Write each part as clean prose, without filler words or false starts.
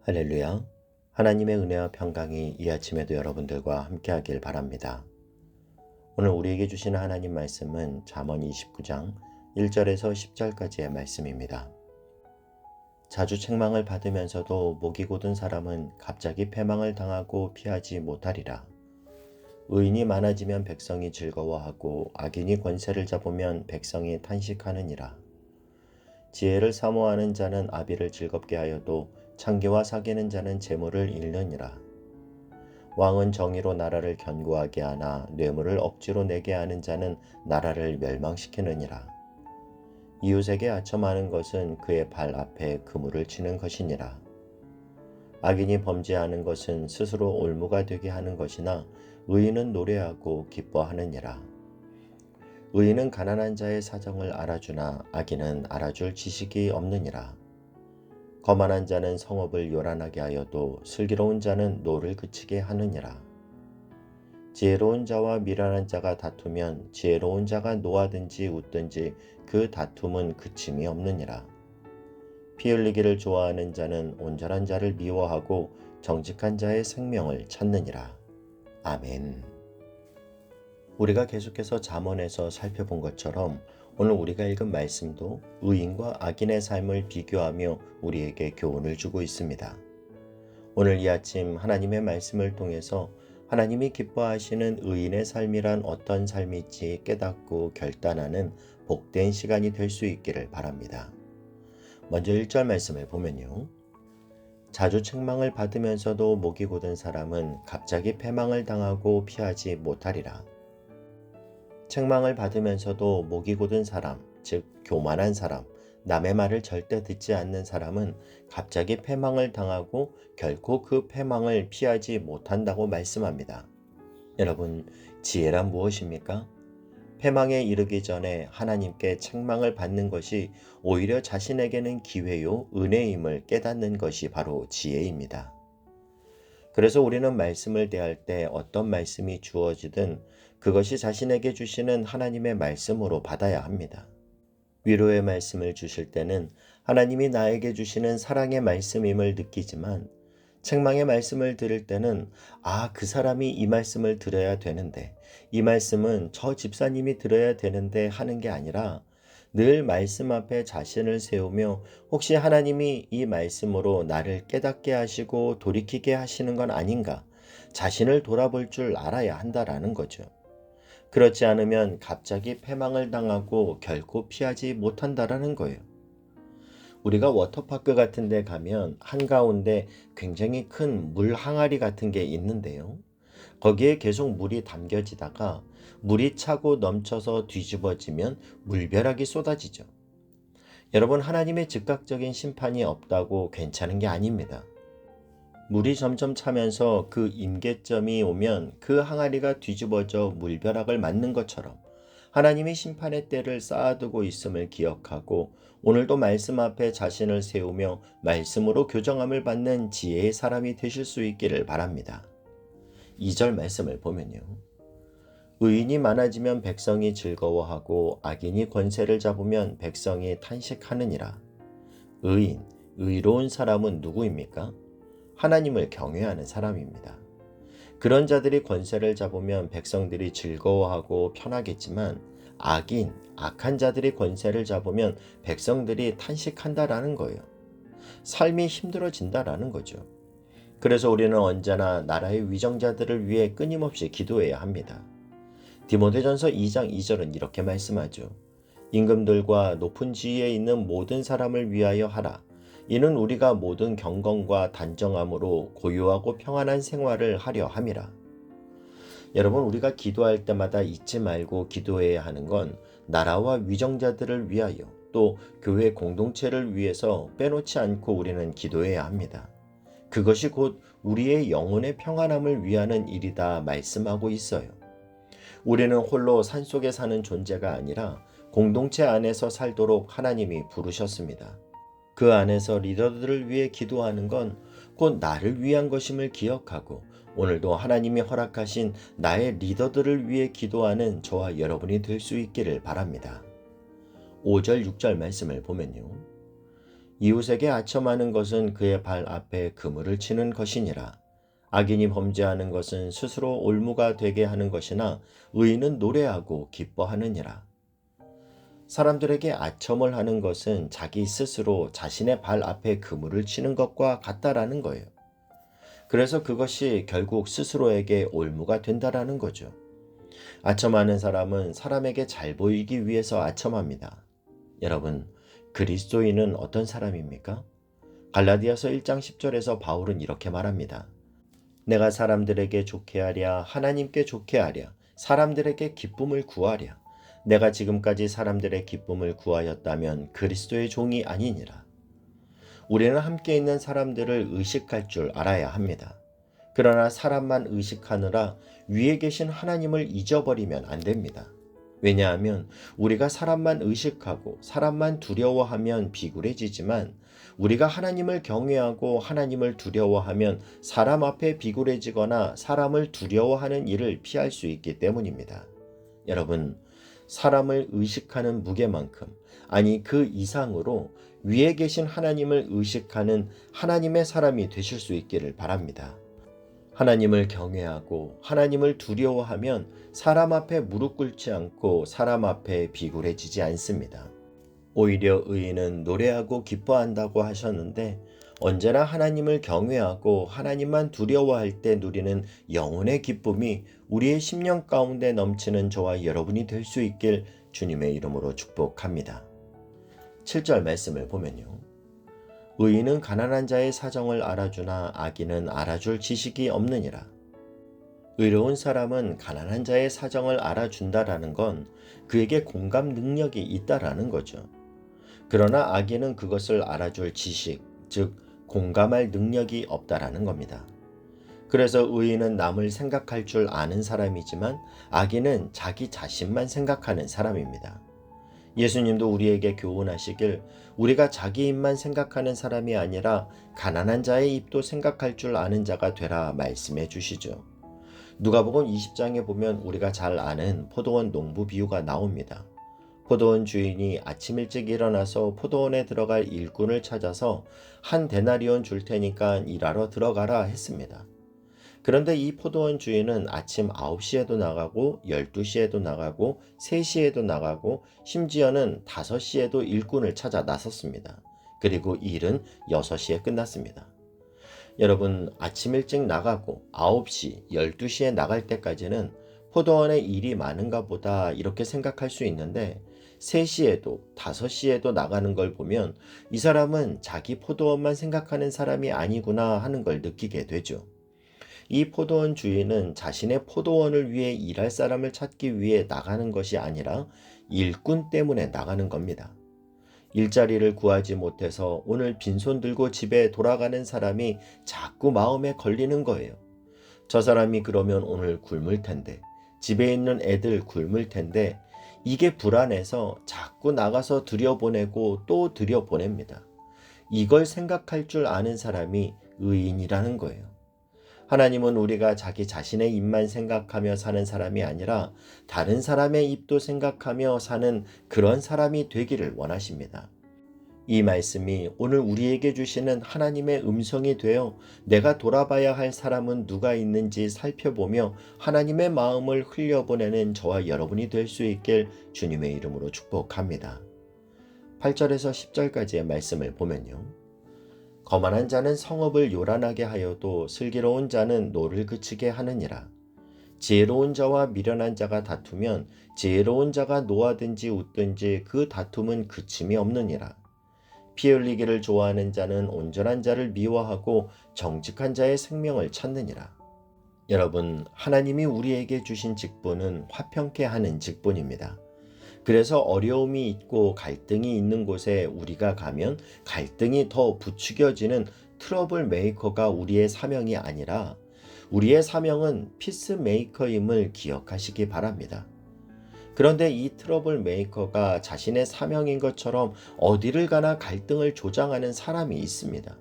할렐루야. 하나님의 은혜와 평강이 이 아침에도 여러분들과 함께하길 바랍니다. 오늘 우리에게 주시는 하나님 말씀은 잠언 29장 1절에서 10절까지의 말씀입니다. 자주 책망을 받으면서도 목이 곧은 사람은 갑자기 패망을 당하고 피하지 못하리라. 의인이 많아지면 백성이 즐거워하고 악인이 권세를 잡으면 백성이 탄식하느니라. 지혜를 사모하는 자는 아비를 즐겁게 하여도 창기와 사귀는 자는 재물을 잃느니라. 왕은 정의로 나라를 견고하게 하나 뇌물을 억지로 내게 하는 자는 나라를 멸망시키느니라. 이웃에게 아첨하는 것은 그의 발 앞에 그물을 치는 것이니라. 악인이 범죄하는 것은 스스로 올무가 되게 하는 것이나 의인은 노래하고 기뻐하느니라. 의인은 가난한 자의 사정을 알아주나 악인은 알아줄 지식이 없느니라. 거만한 자는 성읍을 요란하게 하여도 슬기로운 자는 노를 그치게 하느니라. 지혜로운 자와 미련한 자가 다투면 지혜로운 자가 노하든지 웃든지 그 다툼은 그침이 없느니라. 피 흘리기를 좋아하는 자는 온전한 자를 미워하고 정직한 자의 생명을 찾느니라. 아멘. 우리가 계속해서 잠언에서 살펴본 것처럼 오늘 우리가 읽은 말씀도 의인과 악인의 삶을 비교하며 우리에게 교훈을 주고 있습니다. 오늘 이 아침 하나님의 말씀을 통해서 하나님이 기뻐하시는 의인의 삶이란 어떤 삶일지 깨닫고 결단하는 복된 시간이 될 수 있기를 바랍니다. 먼저 1절 말씀을 보면요. 자주 책망을 받으면서도 목이 곧은 사람은 갑자기 패망을 당하고 피하지 못하리라. 책망을 받으면서도 목이 곧은 사람, 즉 교만한 사람, 남의 말을 절대 듣지 않는 사람은 갑자기 패망을 당하고 결코 그 패망을 피하지 못한다고 말씀합니다. 여러분, 지혜란 무엇입니까? 패망에 이르기 전에 하나님께 책망을 받는 것이 오히려 자신에게는 기회요, 은혜임을 깨닫는 것이 바로 지혜입니다. 그래서 우리는 말씀을 대할 때 어떤 말씀이 주어지든 그것이 자신에게 주시는 하나님의 말씀으로 받아야 합니다. 위로의 말씀을 주실 때는 하나님이 나에게 주시는 사랑의 말씀임을 느끼지만 책망의 말씀을 들을 때는 그 사람이 이 말씀을 들어야 되는데 이 말씀은 저 집사님이 들어야 되는데 하는 게 아니라 늘 말씀 앞에 자신을 세우며 혹시 하나님이 이 말씀으로 나를 깨닫게 하시고 돌이키게 하시는 건 아닌가 자신을 돌아볼 줄 알아야 한다라는 거죠. 그렇지 않으면 갑자기 패망을 당하고 결코 피하지 못한다라는 거예요. 우리가 워터파크 같은 데 가면 한가운데 굉장히 큰 물 항아리 같은 게 있는데요. 거기에 계속 물이 담겨지다가 물이 차고 넘쳐서 뒤집어지면 물벼락이 쏟아지죠. 여러분, 하나님의 즉각적인 심판이 없다고 괜찮은 게 아닙니다. 물이 점점 차면서 그 임계점이 오면 그 항아리가 뒤집어져 물벼락을 맞는 것처럼 하나님이 심판의 때를 쌓아두고 있음을 기억하고 오늘도 말씀 앞에 자신을 세우며 말씀으로 교정함을 받는 지혜의 사람이 되실 수 있기를 바랍니다. 2절 말씀을 보면요. 의인이 많아지면 백성이 즐거워하고 악인이 권세를 잡으면 백성이 탄식하느니라. 의인, 의로운 사람은 누구입니까? 하나님을 경외하는 사람입니다. 그런 자들이 권세를 잡으면 백성들이 즐거워하고 편하겠지만 악인, 악한 자들이 권세를 잡으면 백성들이 탄식한다라는 거예요. 삶이 힘들어진다라는 거죠. 그래서 우리는 언제나 나라의 위정자들을 위해 끊임없이 기도해야 합니다. 디모데전서 2장 2절은 이렇게 말씀하죠. 임금들과 높은 지위에 있는 모든 사람을 위하여 하라. 이는 우리가 모든 경건과 단정함으로 고요하고 평안한 생활을 하려 함이라. 여러분, 우리가 기도할 때마다 잊지 말고 기도해야 하는 건 나라와 위정자들을 위하여 또 교회 공동체를 위해서 빼놓지 않고 우리는 기도해야 합니다. 그것이 곧 우리의 영혼의 평안함을 위하는 일이다 말씀하고 있어요. 우리는 홀로 산속에 사는 존재가 아니라 공동체 안에서 살도록 하나님이 부르셨습니다. 그 안에서 리더들을 위해 기도하는 건 곧 나를 위한 것임을 기억하고 오늘도 하나님이 허락하신 나의 리더들을 위해 기도하는 저와 여러분이 될 수 있기를 바랍니다. 5절 6절 말씀을 보면요. 이웃에게 아첨하는 것은 그의 발 앞에 그물을 치는 것이니라. 악인이 범죄하는 것은 스스로 올무가 되게 하는 것이나 의인은 노래하고 기뻐하느니라. 사람들에게 아첨을 하는 것은 자기 스스로 자신의 발 앞에 그물을 치는 것과 같다라는 거예요. 그래서 그것이 결국 스스로에게 올무가 된다라는 거죠. 아첨하는 사람은 사람에게 잘 보이기 위해서 아첨합니다. 여러분, 그리스도인은 어떤 사람입니까? 갈라디아서 1장 10절에서 바울은 이렇게 말합니다. 내가 사람들에게 좋게 하랴, 하나님께 좋게 하랴, 사람들에게 기쁨을 구하랴. 내가 지금까지 사람들의 기쁨을 구하였다면 그리스도의 종이 아니니라. 우리는 함께 있는 사람들을 의식할 줄 알아야 합니다. 그러나 사람만 의식하느라 위에 계신 하나님을 잊어버리면 안 됩니다. 왜냐하면 우리가 사람만 의식하고 사람만 두려워하면 비굴해지지만 우리가 하나님을 경외하고 하나님을 두려워하면 사람 앞에 비굴해지거나 사람을 두려워하는 일을 피할 수 있기 때문입니다. 여러분, 사람을 의식하는 무게만큼, 아니 그 이상으로 위에 계신 하나님을 의식하는 하나님의 사람이 되실 수 있기를 바랍니다. 하나님을 경외하고 하나님을 두려워하면 사람 앞에 무릎 꿇지 않고 사람 앞에 비굴해지지 않습니다. 오히려 의인은 노래하고 기뻐한다고 하셨는데 언제나 하나님을 경외하고 하나님만 두려워할 때 누리는 영혼의 기쁨이 우리의 심령 가운데 넘치는 저와 여러분이 될 수 있길 주님의 이름으로 축복합니다. 7절 말씀을 보면요. 의인은 가난한 자의 사정을 알아주나 악인은 알아줄 지식이 없느니라. 의로운 사람은 가난한 자의 사정을 알아준다라는 건 그에게 공감 능력이 있다라는 거죠. 그러나 악인은 그것을 알아줄 지식, 즉 공감할 능력이 없다라는 겁니다. 그래서 의인은 남을 생각할 줄 아는 사람이지만 악인은 자기 자신만 생각하는 사람입니다. 예수님도 우리에게 교훈하시길 우리가 자기 입만 생각하는 사람이 아니라 가난한 자의 입도 생각할 줄 아는 자가 되라 말씀해 주시죠. 누가복음 20장에 보면 우리가 잘 아는 포도원 농부 비유가 나옵니다. 포도원 주인이 아침 일찍 일어나서 포도원에 들어갈 일꾼을 찾아서 한 데나리온 줄 테니까 일하러 들어가라 했습니다. 그런데 이 포도원 주인은 아침 9시에도 나가고 12시에도 나가고 3시에도 나가고 심지어는 5시에도 일꾼을 찾아 나섰습니다. 그리고 일은 6시에 끝났습니다. 여러분, 아침 일찍 나가고 9시, 12시에 나갈 때까지는 포도원에 일이 많은가 보다 이렇게 생각할 수 있는데 3시에도 5시에도 나가는 걸 보면 이 사람은 자기 포도원만 생각하는 사람이 아니구나 하는 걸 느끼게 되죠. 이 포도원 주인은 자신의 포도원을 위해 일할 사람을 찾기 위해 나가는 것이 아니라 일꾼 때문에 나가는 겁니다. 일자리를 구하지 못해서 오늘 빈손 들고 집에 돌아가는 사람이 자꾸 마음에 걸리는 거예요. 저 사람이 그러면 오늘 굶을 텐데, 집에 있는 애들 굶을 텐데, 이게 불안해서 자꾸 나가서 들여보내고 또 들여보냅니다. 이걸 생각할 줄 아는 사람이 의인이라는 거예요. 하나님은 우리가 자기 자신의 입만 생각하며 사는 사람이 아니라 다른 사람의 입도 생각하며 사는 그런 사람이 되기를 원하십니다. 이 말씀이 오늘 우리에게 주시는 하나님의 음성이 되어 내가 돌아봐야 할 사람은 누가 있는지 살펴보며 하나님의 마음을 흘려보내는 저와 여러분이 될 수 있길 주님의 이름으로 축복합니다. 8절에서 10절까지의 말씀을 보면요. 거만한 자는 성읍을 요란하게 하여도 슬기로운 자는 노를 그치게 하느니라. 지혜로운 자와 미련한 자가 다투면 지혜로운 자가 노하든지 웃든지 그 다툼은 그침이 없느니라. 피 흘리기를 좋아하는 자는 온전한 자를 미워하고 정직한 자의 생명을 찾느니라. 여러분, 하나님이 우리에게 주신 직분은 화평케 하는 직분입니다. 그래서 어려움이 있고 갈등이 있는 곳에 우리가 가면 갈등이 더 부추겨지는 트러블 메이커가 우리의 사명이 아니라 우리의 사명은 피스 메이커임을 기억하시기 바랍니다. 그런데 이 트러블 메이커가 자신의 사명인 것처럼 어디를 가나 갈등을 조장하는 사람이 있습니다.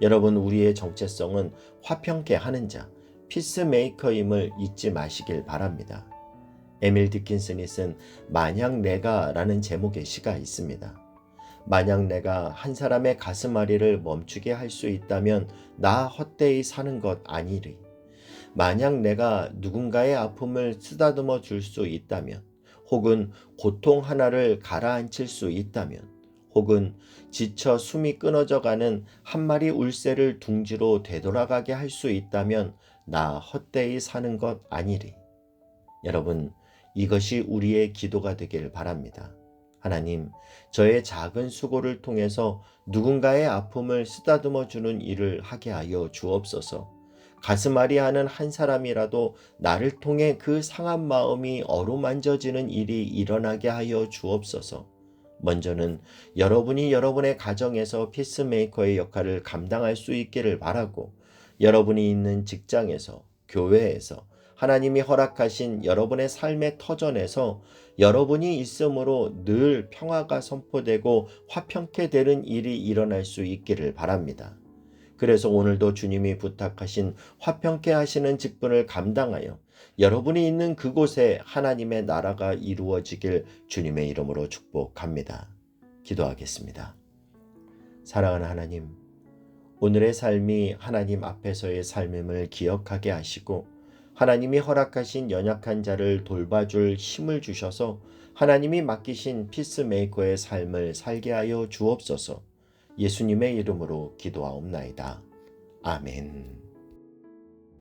여러분, 우리의 정체성은 화평케 하는 자, 피스 메이커임을 잊지 마시길 바랍니다. 에밀 디킨슨이 쓴 만약 내가 라는 제목의 시가 있습니다. 만약 내가 한 사람의 가슴앓이를 멈추게 할 수 있다면 나 헛되이 사는 것 아니리. 만약 내가 누군가의 아픔을 쓰다듬어 줄 수 있다면, 혹은 고통 하나를 가라앉힐 수 있다면, 혹은 지쳐 숨이 끊어져 가는 한 마리 울새를 둥지로 되돌아가게 할 수 있다면 나 헛되이 사는 것 아니리. 여러분, 이것이 우리의 기도가 되길 바랍니다. 하나님, 저의 작은 수고를 통해서 누군가의 아픔을 쓰다듬어 주는 일을 하게 하여 주옵소서. 가슴앓이하는 한 사람이라도 나를 통해 그 상한 마음이 어루만져지는 일이 일어나게 하여 주옵소서. 먼저는 여러분이 여러분의 가정에서 피스메이커의 역할을 감당할 수 있기를 바라고, 여러분이 있는 직장에서, 교회에서, 하나님이 허락하신 여러분의 삶의 터전에서 여러분이 있음으로 늘 평화가 선포되고 화평케 되는 일이 일어날 수 있기를 바랍니다. 그래서 오늘도 주님이 부탁하신 화평케 하시는 직분을 감당하여 여러분이 있는 그곳에 하나님의 나라가 이루어지길 주님의 이름으로 축복합니다. 기도하겠습니다. 사랑하는 하나님, 오늘의 삶이 하나님 앞에서의 삶임을 기억하게 하시고 하나님이 허락하신 연약한 자를 돌봐줄 힘을 주셔서 하나님이 맡기신 피스메이커의 삶을 살게 하여 주옵소서. 예수님의 이름으로 기도하옵나이다. 아멘.